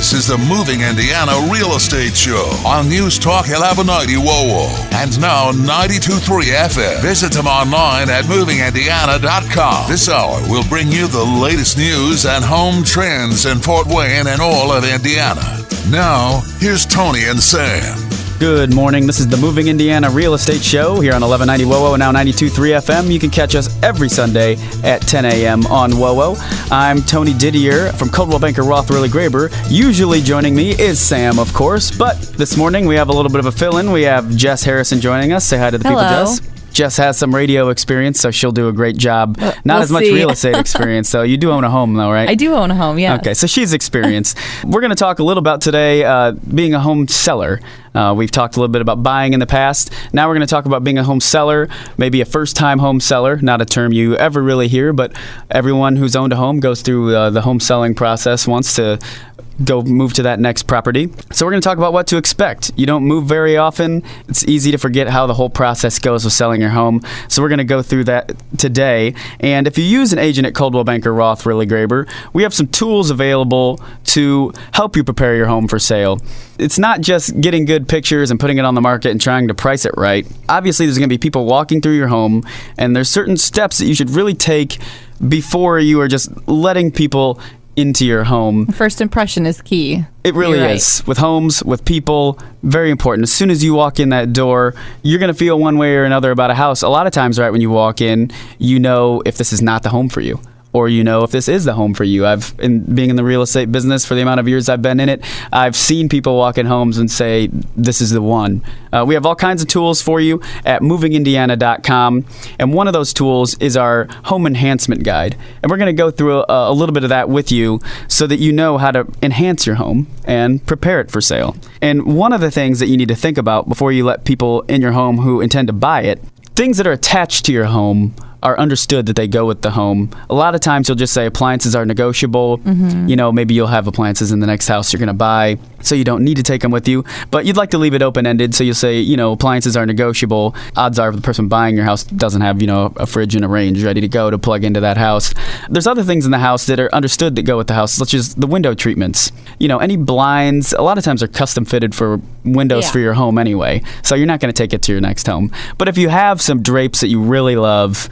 This is the Moving Indiana Real Estate Show on News Talk 1190 WOWO and now 92.3 FM. Visit them online at movingindiana.com. This hour will bring you the latest news and home trends in Fort Wayne and all of Indiana. Now, here's Tony and Sam. Good morning. This is the Moving Indiana Real Estate Show here on 1190 WOWO and now 92.3 FM. You can catch us every Sunday at 10 a.m. on WOWO. I'm Tony Didier from Coldwell Banker Roth Wehrly Graber. Usually joining me is Sam, of course, but this morning we have a little bit of a fill-in. We have Jess Harrison joining us. Say hi to the people, Jess. Jess has some radio experience, so she'll do a great job. Not as much real estate experience, though. You do own a home, though, right? I do own a home, yeah. Okay, so she's experienced. We're going to talk a little about today being a home seller. We've talked a little bit about buying in the past. Now we're going to talk about being a home seller, maybe a first-time home seller, not a term you ever really hear, but everyone who's owned a home goes through the home selling process once to go move to that next property. So we're going to talk about what to expect. You don't move very often. It's easy to forget how the whole process goes with selling your home. So we're going to go through that today. And if you use an agent at Coldwell Banker Roth Wehrly Graber, we have some tools available to help you prepare your home for sale. It's not just getting good pictures and putting it on the market and trying to price it right. Obviously, there's going to be people walking through your home, and there's certain steps that you should really take before you are just letting people into your home. First impression is key. It really is. With homes, with people, very important. As soon as you walk in that door, you're going to feel one way or another about a house. A lot of times, right, when you walk in, you know if this is not the home for you, or you know if this is the home for you. Being in the real estate business for the amount of years I've been in it, I've seen people walk in homes and say, this is the one. We have all kinds of tools for you at movingindiana.com, and one of those tools is our home enhancement guide. And we're going to go through a little bit of that with you so that you know how to enhance your home and prepare it for sale. And one of the things that you need to think about before you let people in your home who intend to buy it, things that are attached to your home are understood that they go with the home. A lot of times you'll just say appliances are negotiable. Mm-hmm. You know, maybe you'll have appliances in the next house you're going to buy, so you don't need to take them with you. But you'd like to leave it open-ended, so you'll say, you know, appliances are negotiable. Odds are the person buying your house doesn't have, you know, a fridge and a range ready to go to plug into that house. There's other things in the house that are understood that go with the house, such as the window treatments. You know, any blinds, a lot of times are custom fitted for windows for your home anyway, so you're not going to take it to your next home. But if you have some drapes that you really love,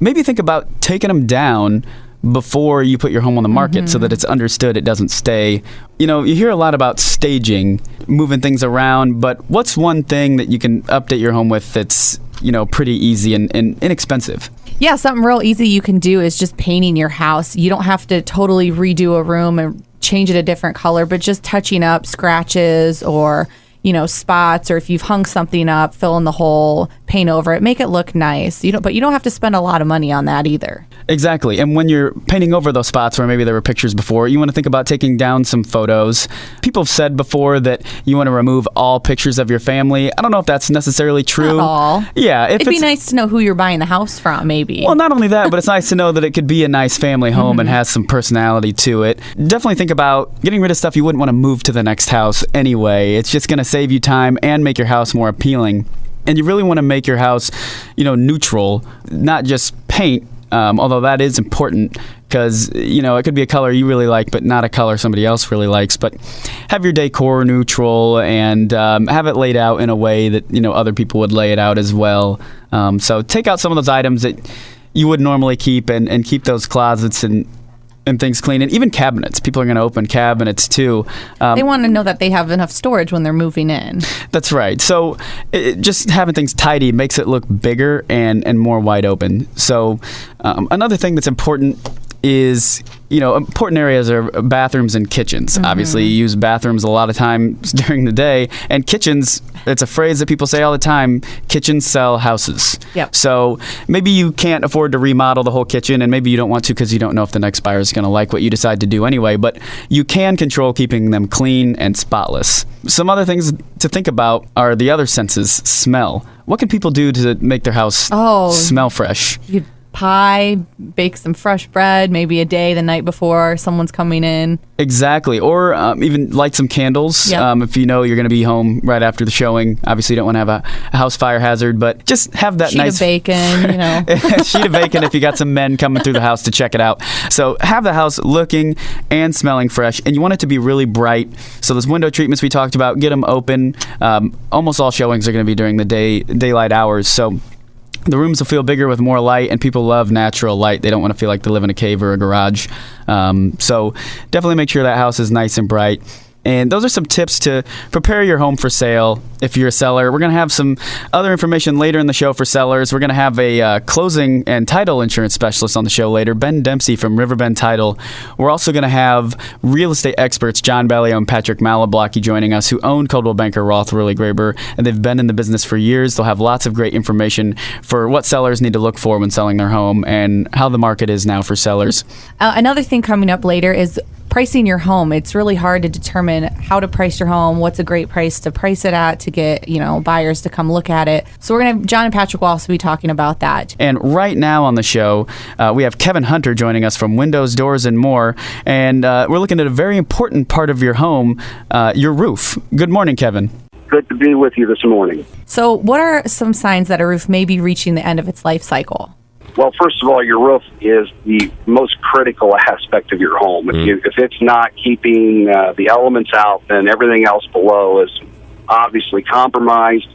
maybe think about taking them down before you put your home on the market so that it's understood it doesn't stay. You know, you hear a lot about staging, moving things around, but what's one thing that you can update your home with that's, you know, pretty easy and inexpensive? Yeah, something real easy you can do is just painting your house. You don't have to totally redo a room and change it a different color, but just touching up scratches or, you know, spots, or if you've hung something up, fill in the hole, paint over it, make it look nice. But you don't have to spend a lot of money on that either. Exactly. And when you're painting over those spots where maybe there were pictures before, you want to think about taking down some photos. People have said before that you want to remove all pictures of your family. I don't know if that's necessarily true. Not all. Yeah. It'd be nice to know who you're buying the house from, maybe. Well, not only that, but it's nice to know that it could be a nice family home and has some personality to it. Definitely think about getting rid of stuff you wouldn't want to move to the next house anyway. It's just going to save you time and make your house more appealing. And you really want to make your house, you know, neutral, not just paint, although that is important because, you know, it could be a color you really like, but not a color somebody else really likes. But have your decor neutral and have it laid out in a way that, you know, other people would lay it out as well. So take out some of those items that you would normally keep and keep those closets and things clean. And even cabinets. People are going to open cabinets too. They want to know that they have enough storage when they're moving in. That's right. So just having things tidy makes it look bigger and more wide open. So another thing that's important is, you know, important areas are bathrooms and kitchens. Obviously, you use bathrooms a lot of times during the day. And kitchens, it's a phrase that people say all the time, kitchens sell houses. Yep. So maybe you can't afford to remodel the whole kitchen, and maybe you don't want to because you don't know if the next buyer is going to like what you decide to do anyway, but you can control keeping them clean and spotless. Some other things to think about are the other senses. Smell. What can people do to make their house smell fresh? You pie, bake some fresh bread, maybe a day the night before someone's coming in. Exactly. Or even light some candles. Yep. If you know you're going to be home right after the showing. Obviously, you don't want to have a house fire hazard, but just have that Sheet nice of bacon, you know. sheet of bacon if you got some men coming through the house to check it out. So have the house looking and smelling fresh, and you want it to be really bright. So those window treatments we talked about, get them open. Almost all showings are going to be during the daylight hours. So the rooms will feel bigger with more light, and people love natural light. They don't want to feel like they live in a cave or a garage. So definitely make sure that house is nice and bright. And those are some tips to prepare your home for sale if you're a seller. We're going to have some other information later in the show for sellers. We're going to have a closing and title insurance specialist on the show later, Ben Dempsey from Riverbend Title. We're also going to have real estate experts, Bellio and Patrick Maloblocki, joining us, who own Coldwell banker Roth, Wehrly, and they've been in the business for years. They'll have lots of great information for what sellers need to look for when selling their home and how the market is now for sellers. Another thing coming up later is pricing your home. It's really hard to determine how to price your home, what's a great price to price it at to get, buyers to come look at it. So we're going to have John and Patrick will also be talking about that. And right now on the show, we have Kevin Hunter joining us from Windows, Doors, and More. And we're looking at a very important part of your home, your roof. Good morning, Kevin. Good to be with you this morning. So what are some signs that a roof may be reaching the end of its life cycle? Well, first of all, your roof is the most critical aspect of your home. If it's not keeping the elements out, then everything else below is obviously compromised.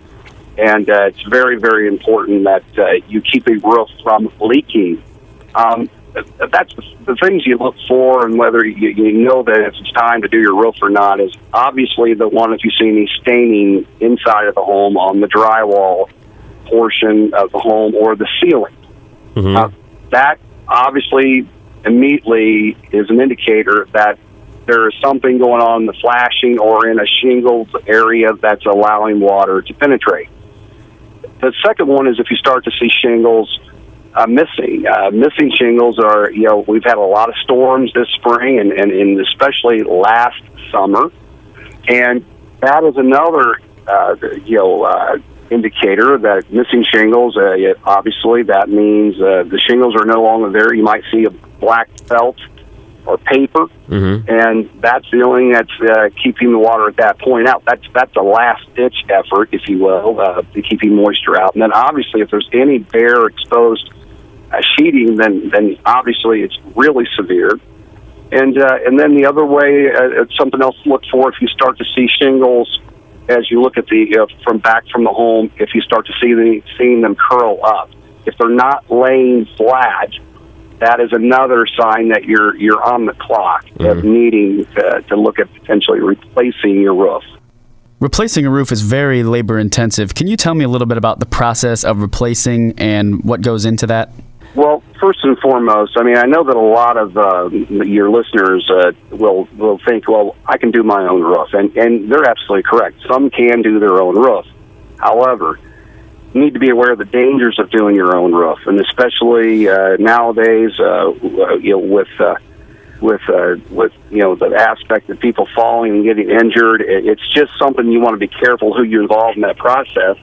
And it's very, very important that you keep a roof from leaking. That's the things you look for, and whether you know that it's time to do your roof or not is obviously the one if you see any staining inside of the home on the drywall portion of the home or the ceiling. That obviously immediately is an indicator that there is something going on in the flashing or in a shingled area that's allowing water to penetrate. The second one is if you start to see shingles missing. Missing shingles are, we've had a lot of storms this spring and especially last summer. And that is another, indicator that missing shingles, obviously that means the shingles are no longer there. You might see a black felt or paper, and that's the only thing that's keeping the water at that point out. That's a last-ditch effort, if you will, to keeping moisture out. And then obviously if there's any bare exposed sheeting, then obviously it's really severe. And then the other way, something else to look for, if you start to see shingles as you look at the from the home, if you start to seeing them curl up, if they're not laying flat, that is another sign that you're on the clock of needing to look at potentially replacing your roof. Replacing a roof is very labor intensive. Can you tell me a little bit about the process of replacing and what goes into that? Well, first and foremost, I know that a lot of your listeners will think, well, I can do my own roof, and they're absolutely correct. Some can do their own roof. However, you need to be aware of the dangers of doing your own roof, and especially nowadays with the aspect of people falling and getting injured. It's just something you want to be careful who you involve in that process.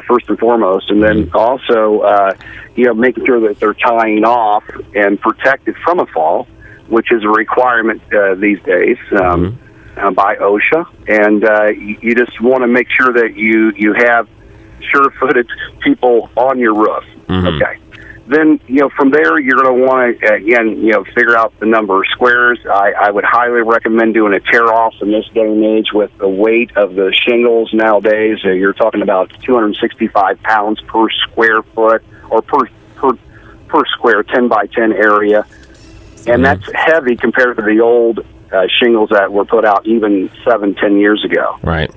First and foremost, and then also, making sure that they're tying off and protected from a fall, which is a requirement these days by OSHA. And you just want to make sure that you have sure-footed people on your roof. Okay. Then, from there, you're going to want to, again, figure out the number of squares. I would highly recommend doing a tear-off in this day and age with the weight of the shingles nowadays. You're talking about 265 pounds per square foot or per square 10 by 10 area. And that's heavy compared to the old shingles that were put out even 7-10 years ago. Right.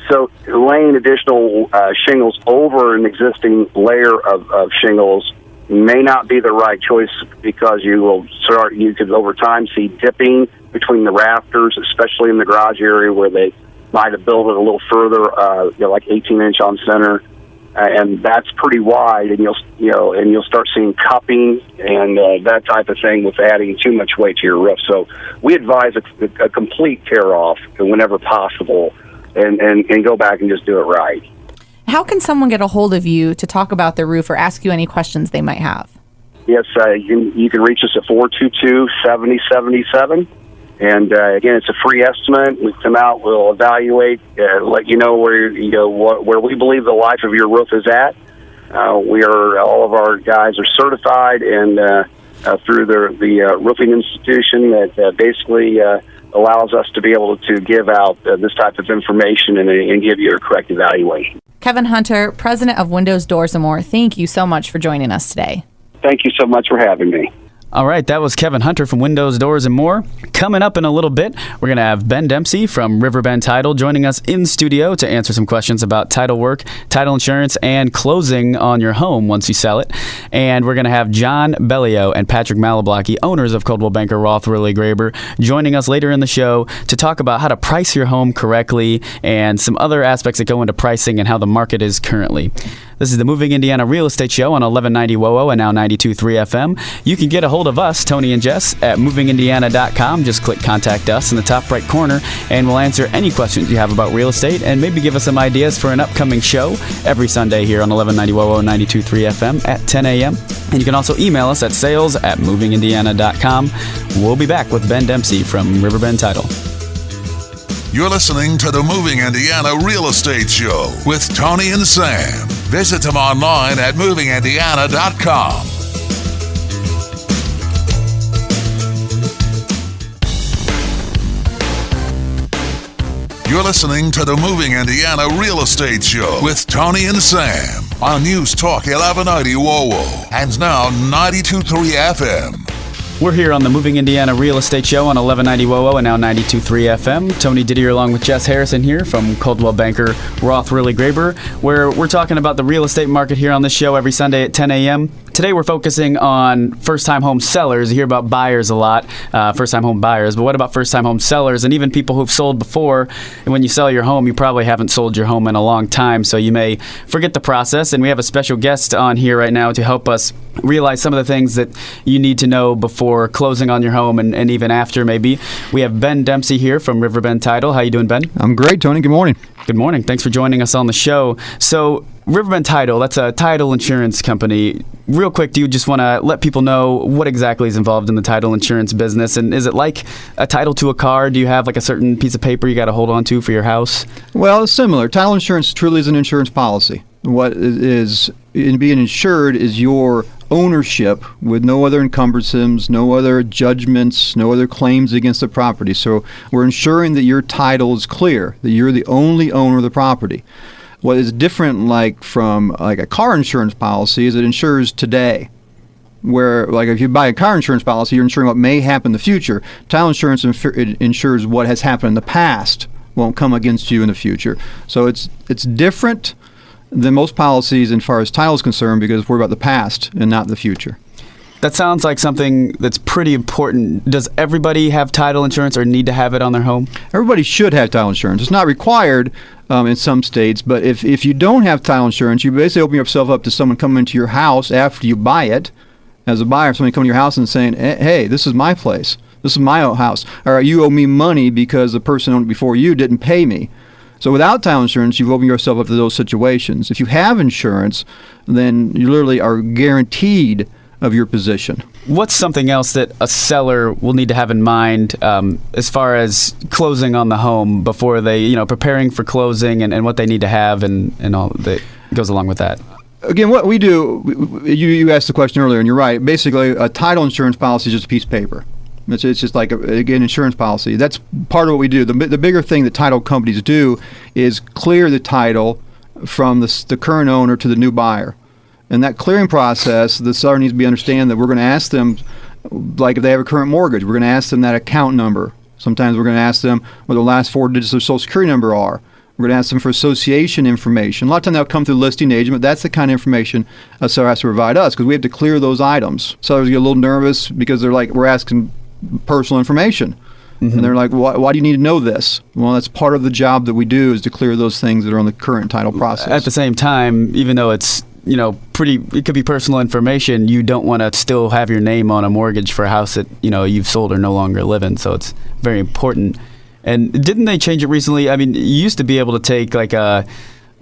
So laying additional shingles over an existing layer of shingles may not be the right choice because you could over time see dipping between the rafters, especially in the garage area where they might have built it a little further, like 18-inch on center, and that's pretty wide, and you'll start seeing cupping and that type of thing with adding too much weight to your roof. So we advise a complete tear off whenever possible, and go back and just do it right. How can someone get a hold of you to talk about their roof or ask you any questions they might have? Yes, you can reach us at 422-7077. And again, it's a free estimate. We come out, we'll evaluate, let you know where where we believe the life of your roof is at. All of our guys are certified and through the roofing institution that basically allows us to be able to give out this type of information and give you a correct evaluation. Kevin Hunter, president of Windows, Doors & More, thank you so much for joining us today. Thank you so much for having me. All right, that was Kevin Hunter from Windows, Doors & More. Coming up in a little bit, we're going to have Ben Dempsey from Riverbend Title joining us in studio to answer some questions about title work, title insurance, and closing on your home once you sell it. And we're going to have John Bellio and Patrick Maloblocki, owners of Coldwell Banker Roth, Wehrly, Graber, joining us later in the show to talk about how to price your home correctly and some other aspects that go into pricing and how the market is currently. This is the Moving Indiana Real Estate Show on 1190 WOWO and now 92.3 FM. You can get a hold of us, Tony and Jess, at movingindiana.com. Just click Contact Us in the top right corner, and we'll answer any questions you have about real estate and maybe give us some ideas for an upcoming show every Sunday here on 1190 WOWO 92.3 FM at 10 a.m. And you can also email us at sales@movingindiana.com. We'll be back with Ben Dempsey from Riverbend Title. You're listening to the Moving Indiana Real Estate Show with Tony and Sam. Visit them online at movingindiana.com. You're listening to the Moving Indiana Real Estate Show with Tony and Sam on News Talk 1190 WOWO and now 92.3 FM. We're here on the Moving Indiana Real Estate Show on 1190 WOWO and now 92.3 FM. Tony Didier along with Jess Harrison here from Coldwell Banker Roth, Wehrly, Graber, where we're talking about the real estate market here on this show every Sunday at 10 a.m. Today we're focusing on first-time home sellers. You hear about buyers a lot, first-time home buyers, but what about first-time home sellers and even people who've sold before? And when you sell your home, you probably haven't sold your home in a long time, so you may forget the process. And we have a special guest on here right now to help us realize some of the things that you need to know before closing on your home and even after maybe. We have Ben Dempsey here from Riverbend Title. How you doing, Ben? I'm great, Tony. Good morning. Good morning. Thanks for joining us on the show. So Riverbend Title, that's a title insurance company. Real quick, do you just want to let people know what exactly is involved in the title insurance business? And is it like a title to a car? Do you have like a certain piece of paper you got to hold on to for your house? Well, it's similar. Title insurance truly is an insurance policy. What is in being insured is your ownership with no other encumbrances, no other judgments, no other claims against the property. So we're ensuring that your title is clear, that you're the only owner of the property. What is different from a car insurance policy is it insures today. Where, like, if you buy a car insurance policy, you're insuring what may happen in the future. Title insurance insures what has happened in the past won't come against you in the future. So it's different than most policies as far as title is concerned because we're about the past and not the future. That sounds like something that's pretty important. Does everybody have title insurance or need to have it on their home? Everybody should have title insurance. It's not required in some states, but if you don't have title insurance, you basically open yourself up to someone coming into your house after you buy it. As a buyer, somebody coming to your house and saying, hey, this is my place. This is my house. Or you owe me money because the person owned it before you didn't pay me. So without title insurance, you've opened yourself up to those situations. If you have insurance, then you literally are guaranteed of your position. What's something else that a seller will need to have in mind as far as closing on the home before they, preparing for closing and what they need to have and all that goes along with that? Again, what we do, you asked the question earlier, and you're right. Basically, a title insurance policy is just a piece of paper. It's just like, again, insurance policy. That's part of what we do. The bigger thing that title companies do is clear the title from the current owner to the new buyer. And that clearing process, the seller needs to understand that we're going to ask them, like if they have a current mortgage, we're going to ask them that account number. Sometimes we're going to ask them what the last 4 digits of their Social Security number are. We're going to ask them for association information. A lot of times that'll come through listing agent, but that's the kind of information a seller has to provide us because we have to clear those items. Sellers get a little nervous because they're like, we're asking personal information. Mm-hmm. And they're like, why do you need to know this? Well, that's part of the job that we do is to clear those things that are on the current title process. At the same time, even though it's, it could be personal information, you don't want to still have your name on a mortgage for a house that, you've sold or no longer live in. So it's very important. And didn't they change it recently? I mean, you used to be able to take like a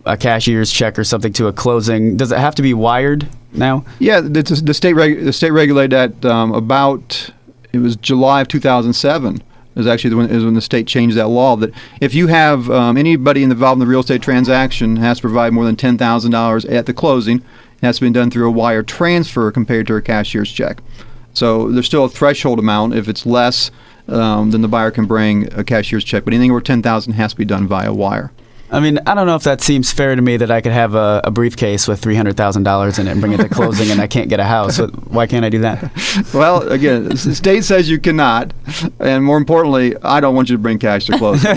a cashier's check or something to a closing, does it have to be wired now? Yeah, the state regulated that about, it was July of 2007. Is actually when the state changed that law, that if you have anybody involved in the real estate transaction has to provide more than $10,000 at the closing, it has to be done through a wire transfer compared to a cashier's check. So there's still a threshold amount. If it's less, then the buyer can bring a cashier's check. But anything over $10,000 has to be done via wire. I mean, I don't know if that seems fair to me that I could have a briefcase with $300,000 in it and bring it to closing and I can't get a house. Why can't I do that? Well, again, the state says you cannot. And more importantly, I don't want you to bring cash to closing.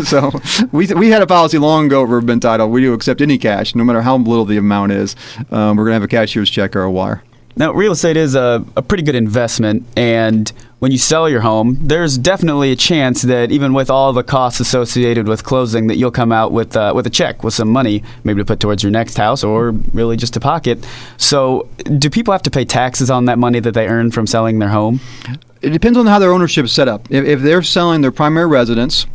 So we had a policy long ago at Riverbend Title. We do accept any cash, no matter how little the amount is. We're going to have a cashier's check or a wire. Now, real estate is a pretty good investment, and when you sell your home, there's definitely a chance that even with all the costs associated with closing, that you'll come out with a check, with some money, maybe to put towards your next house or really just to pocket. So do people have to pay taxes on that money that they earn from selling their home? It depends on how their ownership is set up. If they're selling their primary residence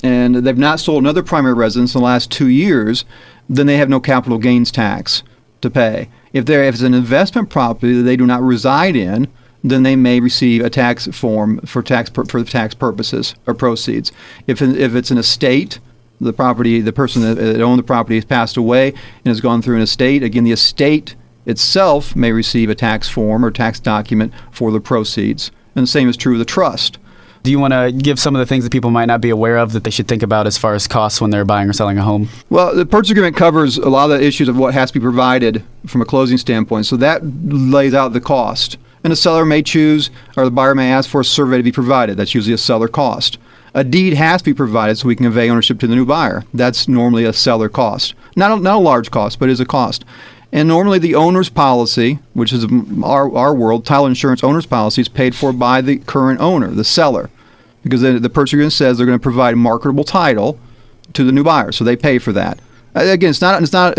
and they've not sold another primary residence in the last 2 years, then they have no capital gains tax to pay. If it's an investment property that they do not reside in, then they may receive a tax form for tax purposes or proceeds. If it's an estate, the person that owned the property has passed away and has gone through an estate, again, the estate itself may receive a tax form or tax document for the proceeds. And the same is true of the trust. Do you want to give some of the things that people might not be aware of that they should think about as far as costs when they're buying or selling a home? Well, the purchase agreement covers a lot of the issues of what has to be provided from a closing standpoint. So that lays out the cost. And the seller may choose, or the buyer may ask for a survey to be provided. That's usually a seller cost. A deed has to be provided so we can convey ownership to the new buyer. That's normally a seller cost. Not a large cost, but it is a cost. And normally the owner's policy, which is our world, title insurance owner's policy, is paid for by the current owner, the seller. Because the purchase agreement says they're going to provide marketable title to the new buyer, so they pay for that. Again, it's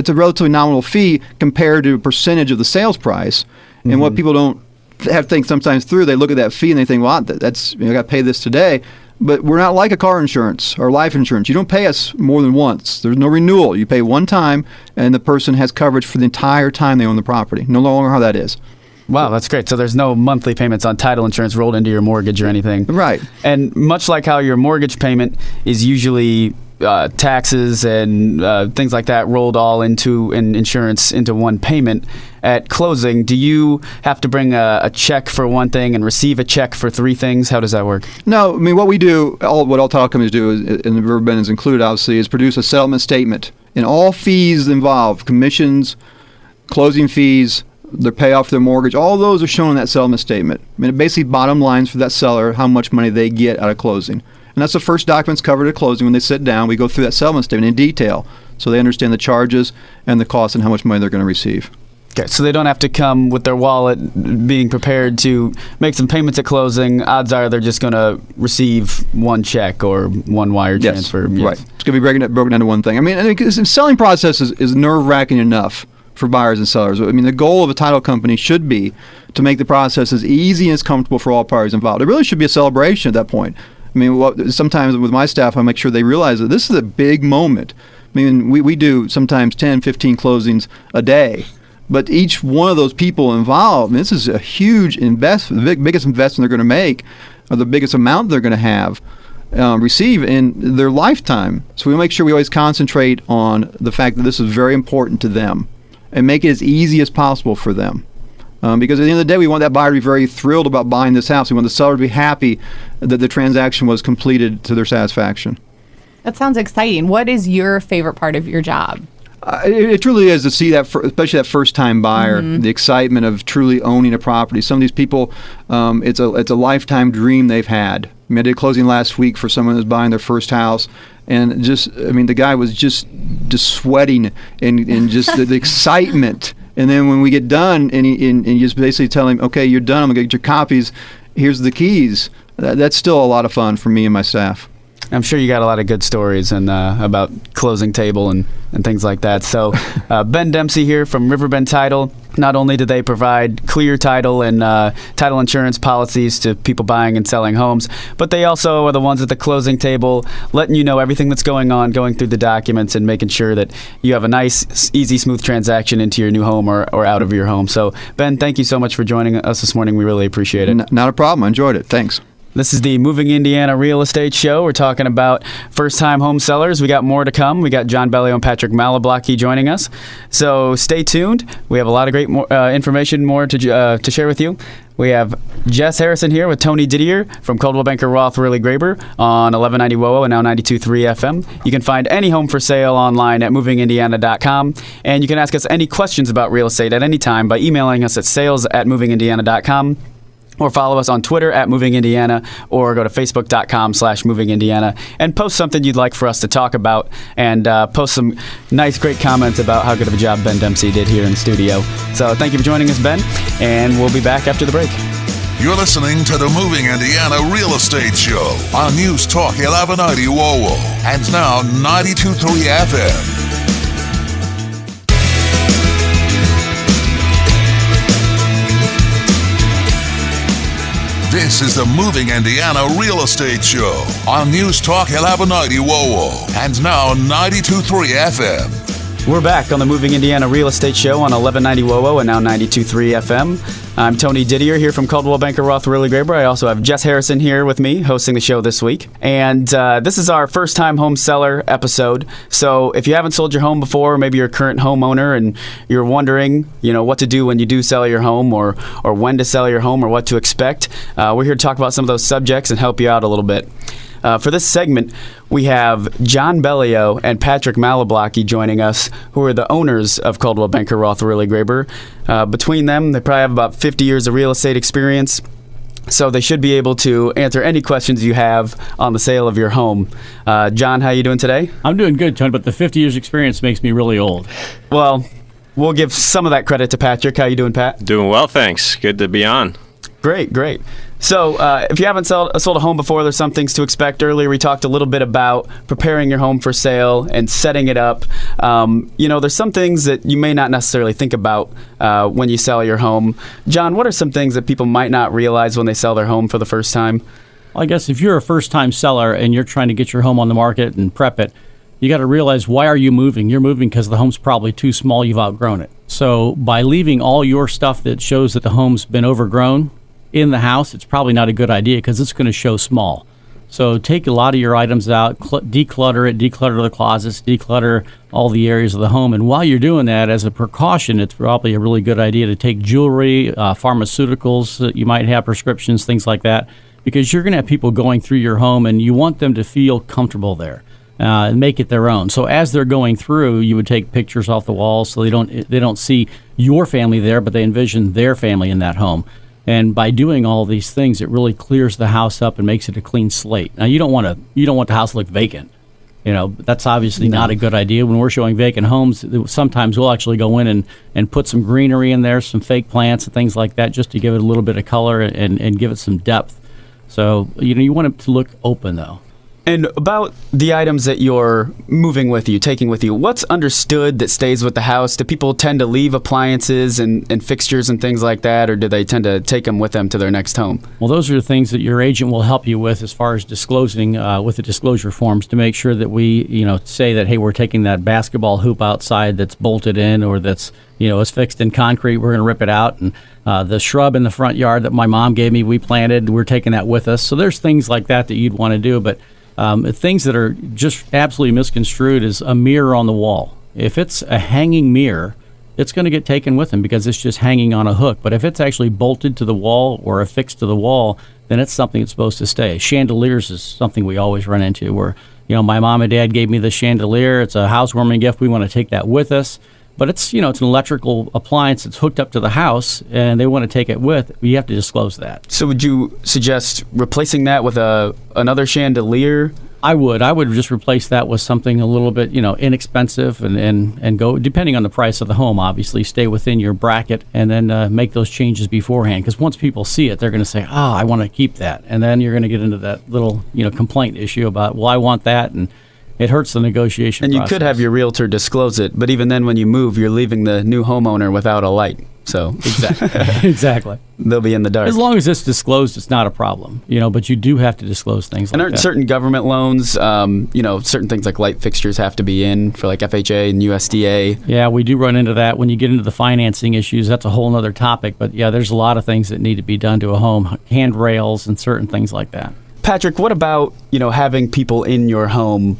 a relatively nominal fee compared to a percentage of the sales price. And what people don't have to think sometimes through, they look at that fee and they think, well, that's I got to pay this today. But we're not like a car insurance or life insurance. You don't pay us more than once. There's no renewal. You pay one time, and the person has coverage for the entire time they own the property. No longer how that is. Wow, that's great. So there's no monthly payments on title insurance rolled into your mortgage or anything. Right. And much like how your mortgage payment is usually taxes and things like that rolled all into an insurance into one payment, at closing, do you have to bring a check for one thing and receive a check for three things? How does that work? No, I mean, what we do, what all title companies do, and the Riverbend is included, obviously, is produce a settlement statement. And all fees involved, commissions, closing fees, their payoff for their mortgage, all those are shown in that settlement statement. I mean, it basically bottom lines for that seller how much money they get out of closing. And that's the first documents covered at closing. When they sit down, we go through that settlement statement in detail so they understand the charges and the costs and how much money they're going to receive. Okay, so they don't have to come with their wallet being prepared to make some payments at closing. Odds are they're just going to receive one check or one wire transfer. Yes. Right. It's going to be broken down to one thing. I mean, the selling process is nerve-wracking enough for buyers and sellers. I mean, the goal of a title company should be to make the process as easy and as comfortable for all parties involved. It really should be a celebration at that point. I mean, sometimes with my staff, I make sure they realize that this is a big moment. I mean, we do sometimes 10, 15 closings a day. But each one of those people involved, this is a huge investment, the biggest investment they're going to make, or the biggest amount they're going to have receive in their lifetime. So we make sure we always concentrate on the fact that this is very important to them and make it as easy as possible for them. Because at the end of the day, we want that buyer to be very thrilled about buying this house. We want the seller to be happy that the transaction was completed to their satisfaction. That sounds exciting. What is your favorite part of your job? It truly is to see that, especially that first-time buyer, the excitement of truly owning a property. Some of these people, it's a lifetime dream they've had. I mean, I did a closing last week for someone who's buying their first house, and the guy was just sweating and just the excitement. And then when we get done, and you just basically tell him, okay, you're done. I'm gonna get your copies. Here's the keys. That's still a lot of fun for me and my staff. I'm sure you got a lot of good stories and about closing table and things like that. So Ben Dempsey here from Riverbend Title. Not only do they provide clear title and title insurance policies to people buying and selling homes, but they also are the ones at the closing table letting you know everything that's going on, going through the documents and making sure that you have a nice, easy, smooth transaction into your new home or out of your home. So Ben, thank you so much for joining us this morning. We really appreciate it. Not a problem. I enjoyed it. Thanks. This is the Moving Indiana Real Estate Show. We're talking about first-time home sellers. We got more to come. We got John Bellio and Patrick Maloblocki joining us. So stay tuned. We have a lot of great information more to share with you. We have Jess Harrison here with Tony Didier from Coldwell Banker Roth Wehrly Graber on 1190 WOWO and now 92.3 FM. You can find any home for sale online at movingindiana.com. And you can ask us any questions about real estate at any time by emailing us at sales@movingindiana.com. Or follow us on Twitter at Moving Indiana, or go to facebook.com/Moving Indiana and post something you'd like for us to talk about, and post some nice, great comments about how good of a job Ben Dempsey did here in the studio. So thank you for joining us, Ben, and we'll be back after the break. You're listening to the Moving Indiana Real Estate Show on News Talk 1190 WOWO and now 92.3 FM. This is the Moving Indiana Real Estate Show on News Talk 1190 WOWO and now 92.3 FM. We're back on the Moving Indiana Real Estate Show on 1190 WOWO and now 92.3 FM. I'm Tony Didier here from Coldwell Banker Roth Wehrly Graber. I also have Jess Harrison here with me hosting the show this week. And this is our first-time home seller episode. So if you haven't sold your home before, maybe you're a current homeowner and you're wondering, what to do when you do sell your home or when to sell your home or what to expect, we're here to talk about some of those subjects and help you out a little bit. For this segment, we have John Bellio and Patrick Maloblocki joining us, who are the owners of Coldwell Banker Roth Wehrly Graber. Between them, they probably have about 50 years of real estate experience, so they should be able to answer any questions you have on the sale of your home. John, how you doing today? I'm doing good, Tony, but the 50 years experience makes me really old. Well, we'll give some of that credit to Patrick. How you doing, Pat? Doing well, thanks. Good to be on. Great. So if you haven't sold a home before, there's some things to expect. Earlier, we talked a little bit about preparing your home for sale and setting it up. There's some things that you may not necessarily think about when you sell your home. John, what are some things that people might not realize when they sell their home for the first time? Well, I guess if you're a first-time seller and you're trying to get your home on the market and prep it, you got to realize, why are you moving? You're moving because the home's probably too small, you've outgrown it. So by leaving all your stuff that shows that the home's been overgrown in the house, it's probably not a good idea because it's going to show small. So take a lot of your items out, declutter it, declutter the closets, declutter all the areas of the home. And while you're doing that, as a precaution, it's probably a really good idea to take jewelry, pharmaceuticals that you might have, prescriptions, things like that, because you're going to have people going through your home and you want them to feel comfortable there and make it their own. So as they're going through, you would take pictures off the walls so they don't see your family there, but they envision their family in that home. And by doing all these things, it really clears the house up and makes it a clean slate. Now, you don't want the house to look vacant. That's obviously not a good idea. When we're showing vacant homes, sometimes we'll actually go in and put some greenery in there, some fake plants and things like that, just to give it a little bit of color and give it some depth. So, you want it to look open, though. And about the items that you're moving with you, taking with you, what's understood that stays with the house? Do people tend to leave appliances and fixtures and things like that, or do they tend to take them with them to their next home? Well, those are the things that your agent will help you with as far as disclosing with the disclosure forms, to make sure that we, say that, hey, we're taking that basketball hoop outside that's bolted in or that's, is fixed in concrete. We're going to rip it out. And the shrub in the front yard that my mom gave me, we planted, we're taking that with us. So there's things like that you'd want to do. But things that are just absolutely misconstrued is a mirror on the wall. If it's a hanging mirror, it's going to get taken with them because it's just hanging on a hook. But if it's actually bolted to the wall or affixed to the wall, then it's something that's supposed to stay. Chandeliers is something we always run into where, my mom and dad gave me this chandelier. It's a housewarming gift. We want to take that with us. But it's, it's an electrical appliance that's hooked up to the house, and they want to take it with. You have to disclose that. So would you suggest replacing that with another chandelier I would just replace that with something a little bit, inexpensive and go, depending on the price of the home, obviously, stay within your bracket and then make those changes beforehand. Because once people see it, they're going to say, I want to keep that. And then you're going to get into that little, complaint issue about, well, I want that. And it hurts the negotiation process. And you could have your realtor disclose it, but even then when you move, you're leaving the new homeowner without a light. So Exactly. They'll be in the dark. As long as it's disclosed, it's not a problem, but you do have to disclose things like that. And aren't certain government loans, certain things like light fixtures have to be in for like FHA and USDA? Yeah, we do run into that. When you get into the financing issues, that's a whole other topic. But yeah, there's a lot of things that need to be done to a home, handrails and certain things like that. Patrick, what about, having people in your home,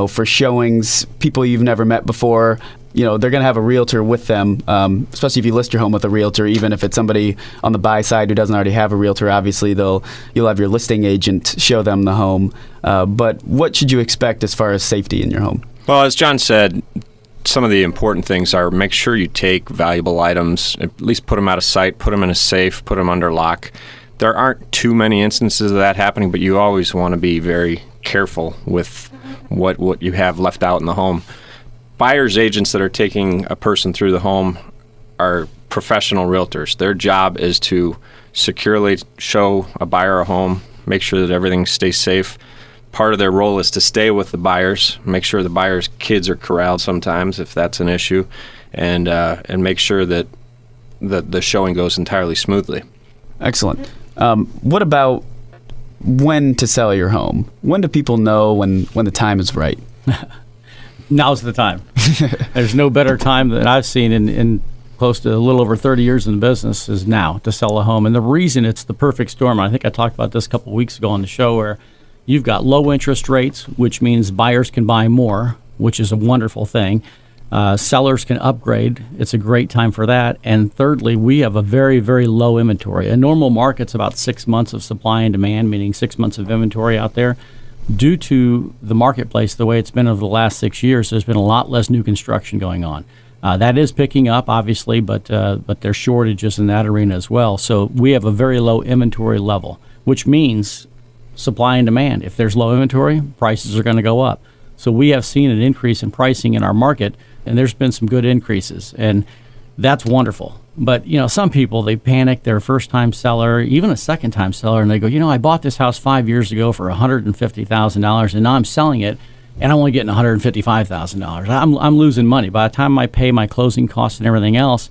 for showings, people you've never met before? They're going to have a realtor with them, especially if you list your home with a realtor, even if it's somebody on the buy side who doesn't already have a realtor. Obviously, you'll have your listing agent show them the home. But what should you expect as far as safety in your home? Well, as John said, some of the important things are make sure you take valuable items, at least put them out of sight, put them in a safe, put them under lock. There aren't too many instances of that happening, but you always want to be very careful with what you have left out in the home. Buyer's agents that are taking a person through the home are professional realtors. Their job is to securely show a buyer a home, make sure that everything stays safe. Part of their role is to stay with the buyers, make sure the buyers' kids are corralled sometimes if that's an issue, and make sure that the showing goes entirely smoothly. Excellent. What about when to sell your home? When do people know when the time is right? Now's the time. There's no better time than I've seen in close to a little over 30 years in the business is now to sell a home. And the reason it's the perfect storm, I think I talked about this a couple of weeks ago on the show, where you've got low interest rates, which means buyers can buy more, which is a wonderful thing. Sellers can upgrade. It's a great time for that. And thirdly, we have a very, very low inventory. A normal market's about 6 months of supply and demand, meaning 6 months of inventory out there. Due to the marketplace, the way it's been over the last 6 years, there's been a lot less new construction going on. That is picking up, obviously, but there's shortages in that arena as well. So we have a very low inventory level, which means supply and demand. If there's low inventory, prices are going to go up. So we have seen an increase in pricing in our market, and there's been some good increases, and that's wonderful. But, some people, they panic. They're a first-time seller, even a second-time seller, and they go, I bought this house 5 years ago for $150,000, and now I'm selling it, and I'm only getting $155,000. I'm losing money. By the time I pay my closing costs and everything else,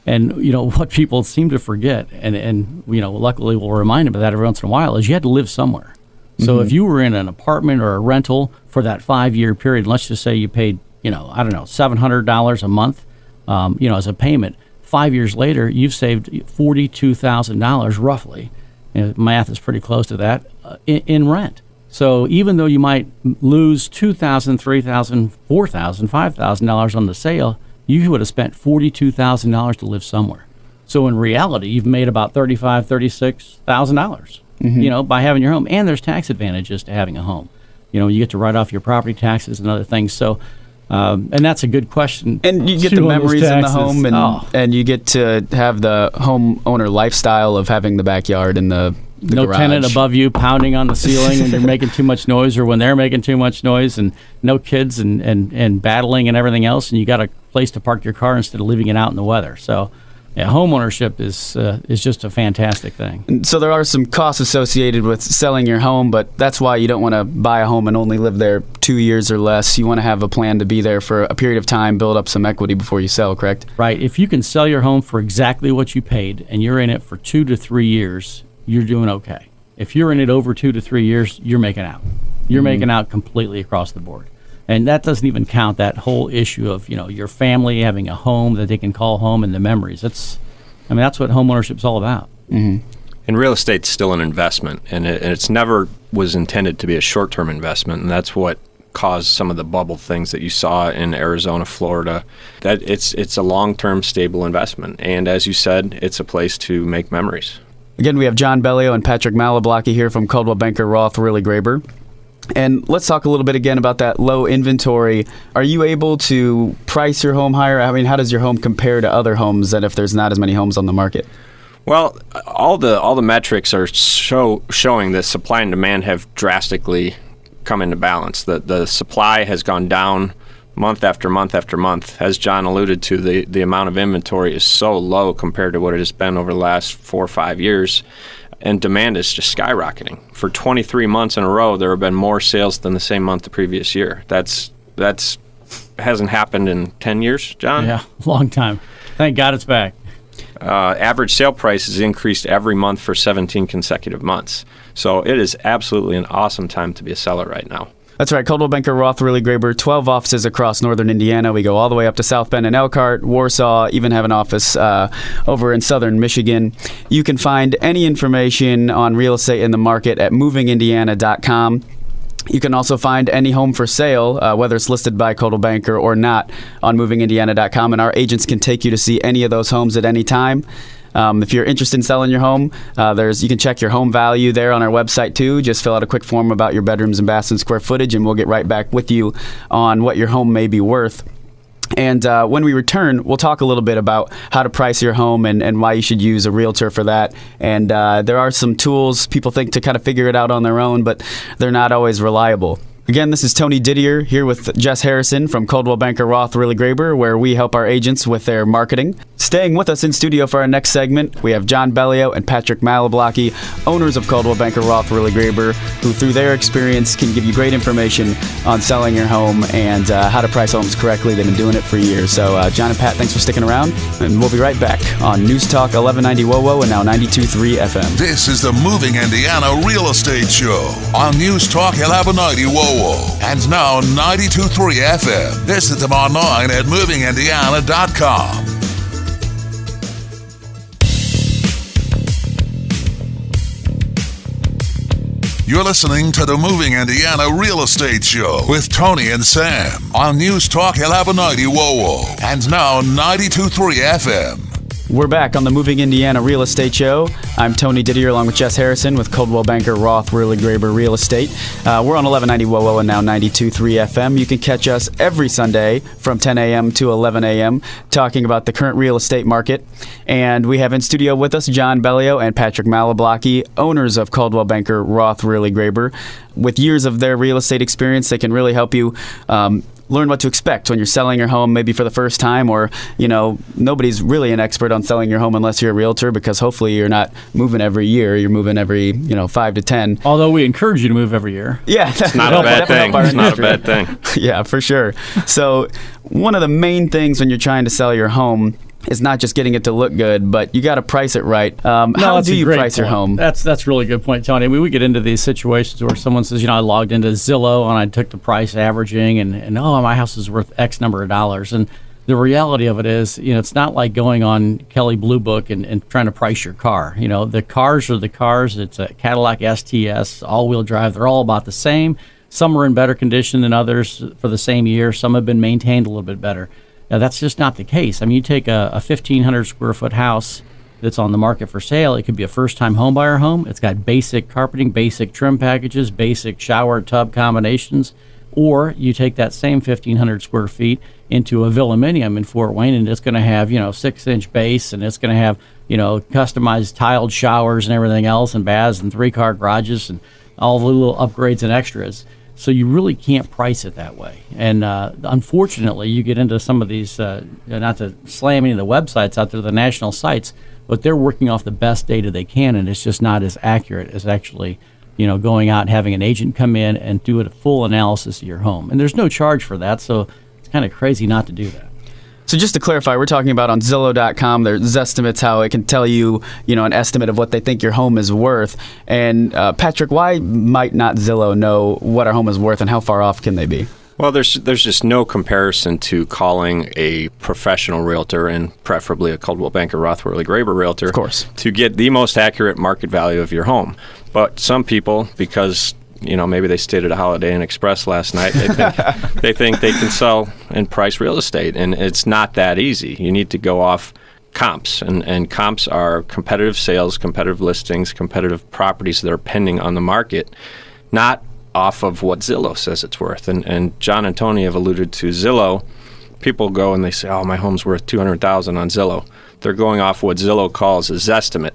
and, what people seem to forget, and luckily we'll remind them of that every once in a while, is you had to live somewhere. So if you were in an apartment or a rental for that 5-year period, let's just say you paid, $700 a month, as a payment, 5 years later, you've saved $42,000 roughly. Math is pretty close to that in rent. So even though you might lose $2,000, $3,000, $4,000, $5,000 on the sale, you would have spent $42,000 to live somewhere. So in reality, you've made about $35,000, $36,000, by having your home. And there's tax advantages to having a home. You get to write off your property taxes and other things. So. And that's a good question. And you get the memories in the home, and you get to have the homeowner lifestyle of having the backyard and the no garage. Tenant above you pounding on the ceiling when you're making too much noise or when they're making too much noise, and no kids and battling and everything else, and you got a place to park your car instead of leaving it out in the weather. So. Yeah, home ownership is just a fantastic thing. So there are some costs associated with selling your home, but that's why you don't want to buy a home and only live there 2 years or less. You want to have a plan to be there for a period of time, build up some equity before you sell, correct? Right. If you can sell your home for exactly what you paid and you're in it for 2 to 3 years, you're doing okay. If you're in it over 2 to 3 years, you're making out. You're making out completely across the board. And that doesn't even count that whole issue of, your family having a home that they can call home and the memories. That's what home ownership is all about. Mm-hmm. And real estate's still an investment, and it's never was intended to be a short-term investment, and that's what caused some of the bubble things that you saw in Arizona, Florida. That it's a long-term stable investment, and as you said, it's a place to make memories. Again, we have John Bellio and Patrick Maloblocki here from Coldwell Banker Roth, Wehrly Graber. And let's talk a little bit again about that low inventory. Are you able to price your home higher? How does your home compare to other homes that if there's not as many homes on the market? Well, all the metrics are showing that supply and demand have drastically come into balance. The supply has gone down month after month after month. As John alluded to, the amount of inventory is so low compared to what it has been over the last 4 or 5 years, and demand is just skyrocketing. For 23 months in a row, there have been more sales than the same month the previous year. That's hasn't happened in 10 years, John? Yeah, long time. Thank God it's back. Average sale price has increased every month for 17 consecutive months. So it is absolutely an awesome time to be a seller right now. That's right. Coldwell Banker Roth Wehrly Graber, 12 offices across northern Indiana. We go all the way up to South Bend and Elkhart, Warsaw, even have an office over in southern Michigan. You can find any information on real estate in the market at movingindiana.com. You can also find any home for sale, whether it's listed by Coldwell Banker or not, on movingindiana.com, and our agents can take you to see any of those homes at any time. If you're interested in selling your home, you can check your home value there on our website too. Just fill out a quick form about your bedrooms and baths and square footage, and we'll get right back with you on what your home may be worth. And when we return, we'll talk a little bit about how to price your home and why you should use a realtor for that. And there are some tools people think to kind of figure it out on their own, but they're not always reliable. Again, this is Tony Didier here with Jess Harrison from Coldwell Banker Roth Wehrly Graber, where we help our agents with their marketing. Staying with us in studio for our next segment, we have John Bellio and Patrick Maloblocki, owners of Coldwell Banker Roth Wehrly Graber, who through their experience can give you great information on selling your home and how to price homes correctly. They've been doing it for years. So John and Pat, thanks for sticking around, and we'll be right back on News Talk 1190 WOWO and now 92.3 FM. This is the Moving Indiana Real Estate Show on News Talk 1190 WOWO and now 92.3 FM. Visit them online at movingindiana.com. You're listening to the Moving Indiana Real Estate Show with Tony and Sam on News Talk 1190 WOWO and now 92.3 FM. We're back on the Moving Indiana Real Estate Show. I'm Tony Didier along with Jess Harrison with Coldwell Banker Roth Wehrly Graber Real Estate. We're on 1190 WOWO and now 92.3 FM. You can catch us every Sunday from 10 a.m. to 11 a.m. talking about the current real estate market. And we have in studio with us John Bellio and Patrick Maloblocki, owners of Coldwell Banker Roth Wehrly Graber. With years of their real estate experience, they can really help you learn what to expect when you're selling your home, maybe for the first time, or, nobody's really an expert on selling your home unless you're a realtor, because hopefully you're not moving every year. You're moving every, 5 to 10. Although we encourage you to move every year. Yeah. It's not a bad thing. It's not a bad thing. Yeah, for sure. So one of the main things when you're trying to sell your home is not just getting it to look good, but you got to price it right. How do you price your home? That's a really good point, Tony. I mean, we get into these situations where someone says, I logged into Zillow and I took the price averaging and my house is worth X number of dollars. And the reality of it is, it's not like going on Kelley Blue Book and trying to price your car. The cars are the cars. It's a Cadillac STS, all-wheel drive. They're all about the same. Some are in better condition than others for the same year. Some have been maintained a little bit better. Now, that's just not the case. I mean, you take a 1,500 square foot house that's on the market for sale. It could be a first-time home buyer home. It's got basic carpeting, basic trim packages, basic shower tub combinations. Or you take that same 1,500 square feet into a Villaminium in Fort Wayne, and it's going to have 6-inch base, and it's going to have customized tiled showers and everything else, and baths and 3-car garages and all the little upgrades and extras. So you really can't price it that way. And unfortunately, you get into some of these, not to slam any of the websites out there, the national sites, but they're working off the best data they can, and it's just not as accurate as actually, going out and having an agent come in and do a full analysis of your home. And there's no charge for that, so it's kind of crazy not to do that. So just to clarify, we're talking about on Zillow.com, there's estimates, how it can tell you, an estimate of what they think your home is worth. And Patrick, why might not Zillow know what our home is worth, and how far off can they be? Well, there's just no comparison to calling a professional realtor, and preferably a Coldwell Banker Roth Wehrly Graber realtor, of course, to get the most accurate market value of your home. But some people, because maybe they stayed at a Holiday Inn Express last night, they think they can sell and price real estate, and it's not that easy. You need to go off comps, and comps are competitive sales, competitive listings, competitive properties that are pending on the market, not off of what Zillow says it's worth. And John and Tony have alluded to Zillow. People go and they say, my home's worth $200,000 on Zillow. They're going off what Zillow calls a Zestimate.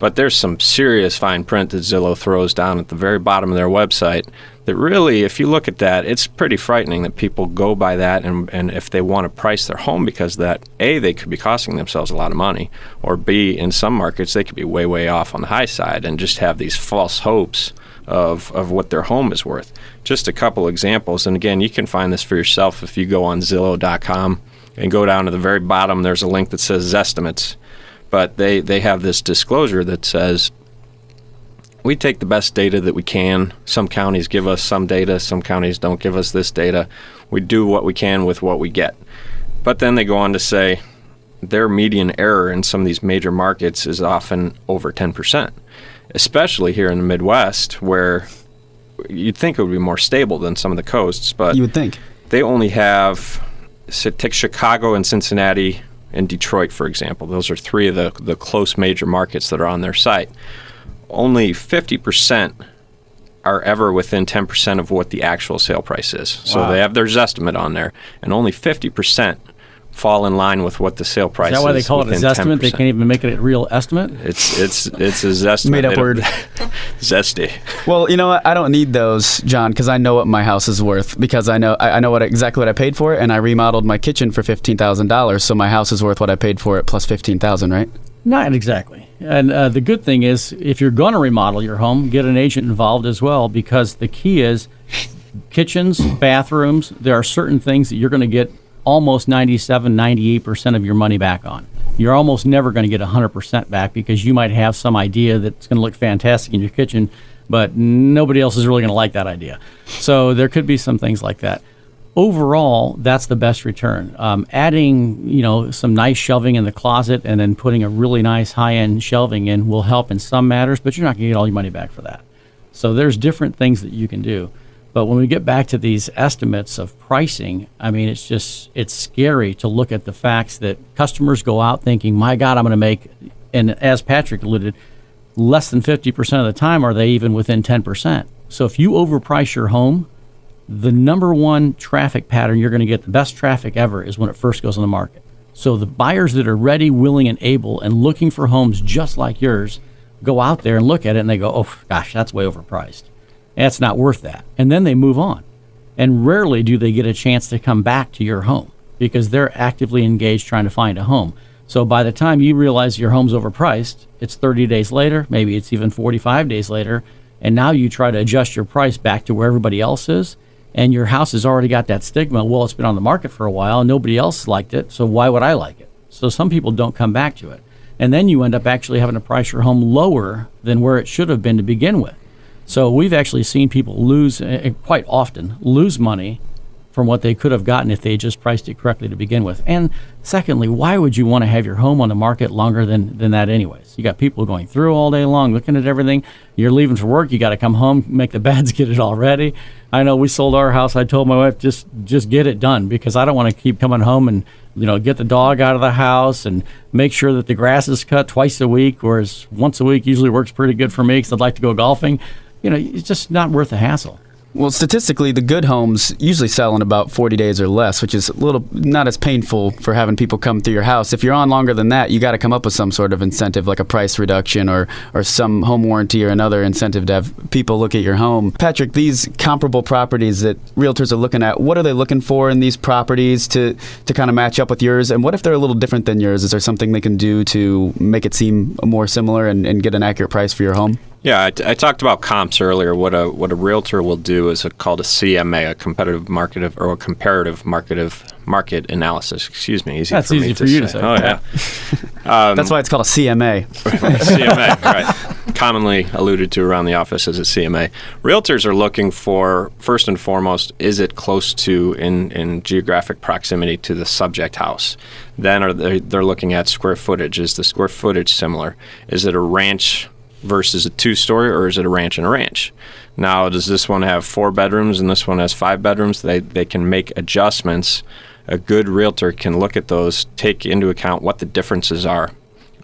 But there's some serious fine print that Zillow throws down at the very bottom of their website that really, if you look at that, it's pretty frightening that people go by that, and if they want to price their home because that, A, they could be costing themselves a lot of money, or B, in some markets, they could be way, way off on the high side and just have these false hopes of what their home is worth. Just a couple examples, and again, you can find this for yourself if you go on Zillow.com and go down to the very bottom. There's a link that says Estimates, but they have this disclosure that says, we take the best data that we can. Some counties give us some data, some counties don't give us this data. We do what we can with what we get. But then they go on to say their median error in some of these major markets is often over 10%, especially here in the Midwest, where you'd think it would be more stable than some of the coasts. But You would think. they only have, take Chicago and Cincinnati and Detroit, for example. Those are three of the close major markets that are on their site. Only 50% are ever within 10% of what the actual sale price is. So they have their estimate on there, and only 50% fall in line with what the sale price is. Is that why they call it a zestimate? 10%. They can't even make it a real estimate? It's a zestimate. Made up word. Zesty. Well, you know what? I don't need those, John, because I know what my house is worth, because I know exactly what I paid for it, and I remodeled my kitchen for $15,000, so my house is worth what I paid for it plus $15,000, right? Not exactly. And the good thing is, if you're going to remodel your home, get an agent involved as well, because the key is kitchens, bathrooms, there are certain things that you're going to get almost 97, 98% of your money back on. You're almost never going to get 100% back, because you might have some idea that's going to look fantastic in your kitchen, but nobody else is really going to like that idea. So there could be some things like that. Overall, that's the best return. Adding, some nice shelving in the closet and then putting a really nice high-end shelving in will help in some matters, but you're not going to get all your money back for that. So there's different things that you can do. But when we get back to these estimates of pricing, I mean, it's scary to look at the facts that customers go out thinking, my God, I'm going to make, and as Patrick alluded, less than 50% of the time are they even within 10%. So if you overprice your home, the number one traffic pattern you're going to get, the best traffic ever, is when it first goes on the market. So the buyers that are ready, willing, and able and looking for homes just like yours go out there and look at it and they go, oh, gosh, that's way overpriced. That's not worth that. And then they move on. And rarely do they get a chance to come back to your home, because they're actively engaged trying to find a home. So by the time you realize your home's overpriced, it's 30 days later, maybe it's even 45 days later, and now you try to adjust your price back to where everybody else is. And your house has already got that stigma, well, it's been on the market for a while, and nobody else liked it, so why would I like it? So some people don't come back to it. And then you end up actually having to price your home lower than where it should have been to begin with. So we've actually seen people quite often lose money from what they could have gotten if they just priced it correctly to begin with. And secondly, why would you want to have your home on the market longer than that anyways? You got people going through all day long, looking at everything. You're leaving for work. You got to come home, make the beds, get it all ready. I know we sold our house. I told my wife, just get it done, because I don't want to keep coming home and get the dog out of the house and make sure that the grass is cut twice a week, whereas once a week usually works pretty good for me because I'd like to go golfing. It's just not worth the hassle. Well, statistically, the good homes usually sell in about 40 days or less, which is a little not as painful for having people come through your house. If you're on longer than that, you got to come up with some sort of incentive, like a price reduction or some home warranty or another incentive to have people look at your home. Patrick, these comparable properties that realtors are looking at, what are they looking for in these properties to kind of match up with yours? And what if they're a little different than yours? Is there something they can do to make it seem more similar and get an accurate price for your home? Yeah, I talked about comps earlier. What a realtor will do is called a CMA, a competitive market or a comparative market analysis. Excuse me. That's easy for you to say. Oh yeah. That's why it's called a CMA. CMA, right? Commonly alluded to around the office as a CMA. Realtors are looking for, first and foremost, is it close to in geographic proximity to the subject house? Then they're looking at square footage. Is the square footage similar? Is it a ranch versus a two-story, or is it a ranch and a ranch? Now, does this one have 4 bedrooms and this one has 5 bedrooms? They can make adjustments. A good realtor can look at those, take into account what the differences are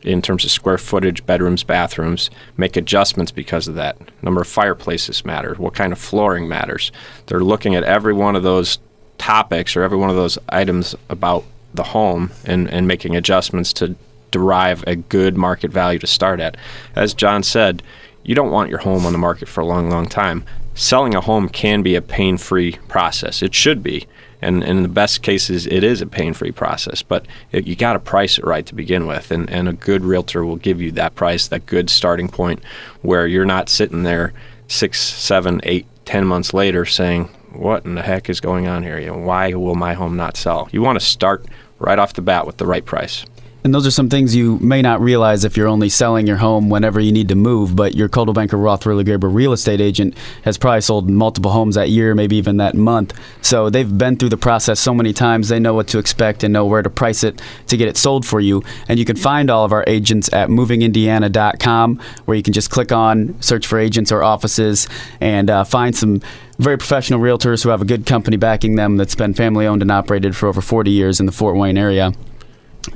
in terms of square footage, bedrooms, bathrooms, make adjustments because of that. Number of fireplaces matters. What kind of flooring matters? They're looking at every one of those topics or every one of those items about the home and making adjustments to derive a good market value to start at. As John said, you don't want your home on the market for a long, long time. Selling a home can be a pain-free process. It should be. And in the best cases, it is a pain-free process. But you got to price it right to begin with. And a good realtor will give you that price, that good starting point, where you're not sitting there 6, 7, 8, 10 months later saying, what in the heck is going on here? Why will my home not sell? You want to start right off the bat with the right price. And those are some things you may not realize if you're only selling your home whenever you need to move, but your Coldwell Banker Roth Wehrly Graber real estate agent has probably sold multiple homes that year, maybe even that month. So they've been through the process so many times, they know what to expect and know where to price it to get it sold for you. And you can find all of our agents at movingindiana.com, where you can just click on, search for agents or offices, and find some very professional realtors who have a good company backing them that's been family owned and operated for over 40 years in the Fort Wayne area.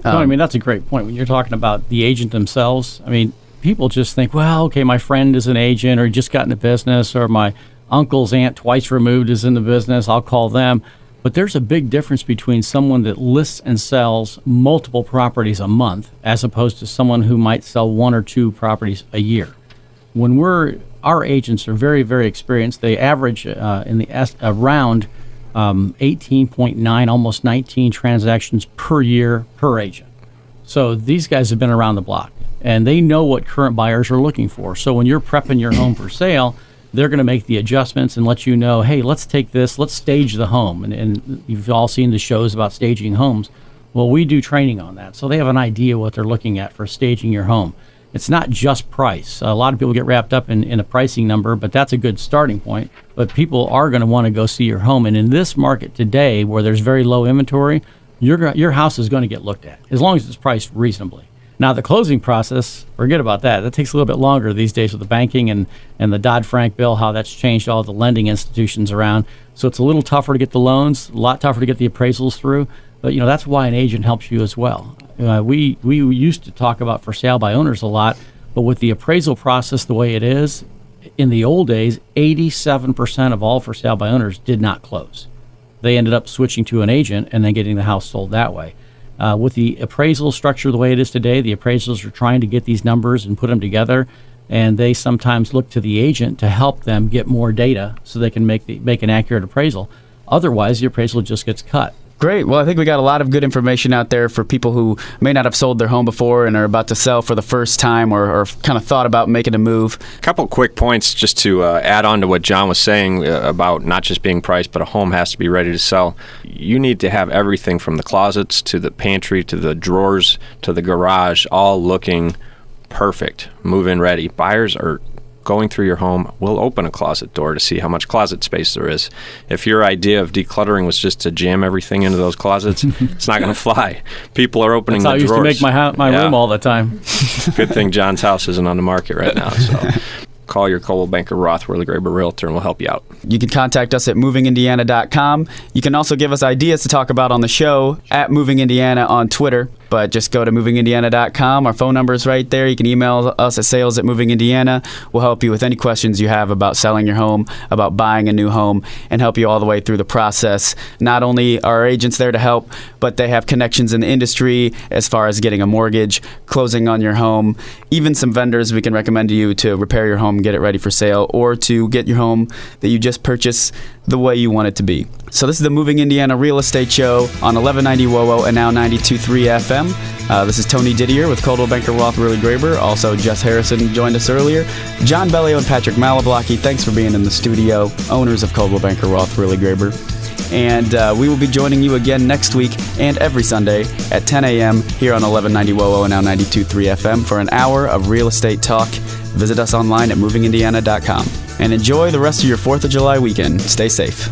No, I mean, that's a great point. When you're talking about the agent themselves, I mean, people just think, well, okay, my friend is an agent, or he just got into business, or my uncle's aunt twice removed is in the business, I'll call them. But there's a big difference between someone that lists and sells multiple properties a month as opposed to someone who might sell 1 or 2 properties a year. Our agents are very, very experienced. They average around 18.9, almost 19 transactions per year per agent. So these guys have been around the block, and they know what current buyers are looking for. So when you're prepping your home for sale, they're going to make the adjustments and let you know, hey, let's take this, let's stage the home. And you've all seen the shows about staging homes. Well, we do training on that. So they have an idea what they're looking at for staging your home. It's not just price. A lot of people get wrapped up in a pricing number, but that's a good starting point. But people are going to want to go see your home. And in this market today, where there's very low inventory, your house is going to get looked at, as long as it's priced reasonably. Now, the closing process, forget about that. That takes a little bit longer these days with the banking and the Dodd-Frank bill, how that's changed all the lending institutions around. So it's a little tougher to get the loans, a lot tougher to get the appraisals through. But, that's why an agent helps you as well. We used to talk about for sale by owners a lot, but with the appraisal process the way it is, in the old days, 87% of all for sale by owners did not close. They ended up switching to an agent and then getting the house sold that way. With the appraisal structure the way it is today, the appraisals are trying to get these numbers and put them together, and they sometimes look to the agent to help them get more data so they can make an accurate appraisal. Otherwise, the appraisal just gets cut. Great. Well, I think we got a lot of good information out there for people who may not have sold their home before and are about to sell for the first time or kind of thought about making a move. A couple quick points just to add on to what John was saying about not just being priced, but a home has to be ready to sell. You need to have everything from the closets to the pantry to the drawers to the garage all looking perfect, move-in ready. Buyers are going through your home, we'll open a closet door to see how much closet space there is. If your idea of decluttering was just to jam everything into those closets, it's not going to fly. People are opening the drawers. That's how I used to make my room all the time. Good thing John's house isn't on the market right now. So call your Coldwell Banker Roth Wehrly Graber Realtor and we'll help you out. You can contact us at movingindiana.com. You can also give us ideas to talk about on the show at Moving Indiana on Twitter. But just go to movingindiana.com. Our phone number is right there. You can email us at sales@movingindiana. We'll help you with any questions you have about selling your home, about buying a new home, and help you all the way through the process. Not only are our agents there to help, but they have connections in the industry as far as getting a mortgage, closing on your home, even some vendors we can recommend to you to repair your home, get it ready for sale, or to get your home that you just purchased the way you want it to be. So this is the Moving Indiana Real Estate Show on 1190 WOWO and now 92.3 FM. This is Tony Didier with Coldwell Banker Roth Wehrly Graber. Also, Jess Harrison joined us earlier. John Bellio and Patrick Maloblocki, thanks for being in the studio, owners of Coldwell Banker Roth Wehrly Graber. And we will be joining you again next week and every Sunday at 10 a.m. here on 1190 WOWO and now 92.3 FM for an hour of real estate talk. Visit us online at movingindiana.com. And enjoy the rest of your 4th of July weekend. Stay safe.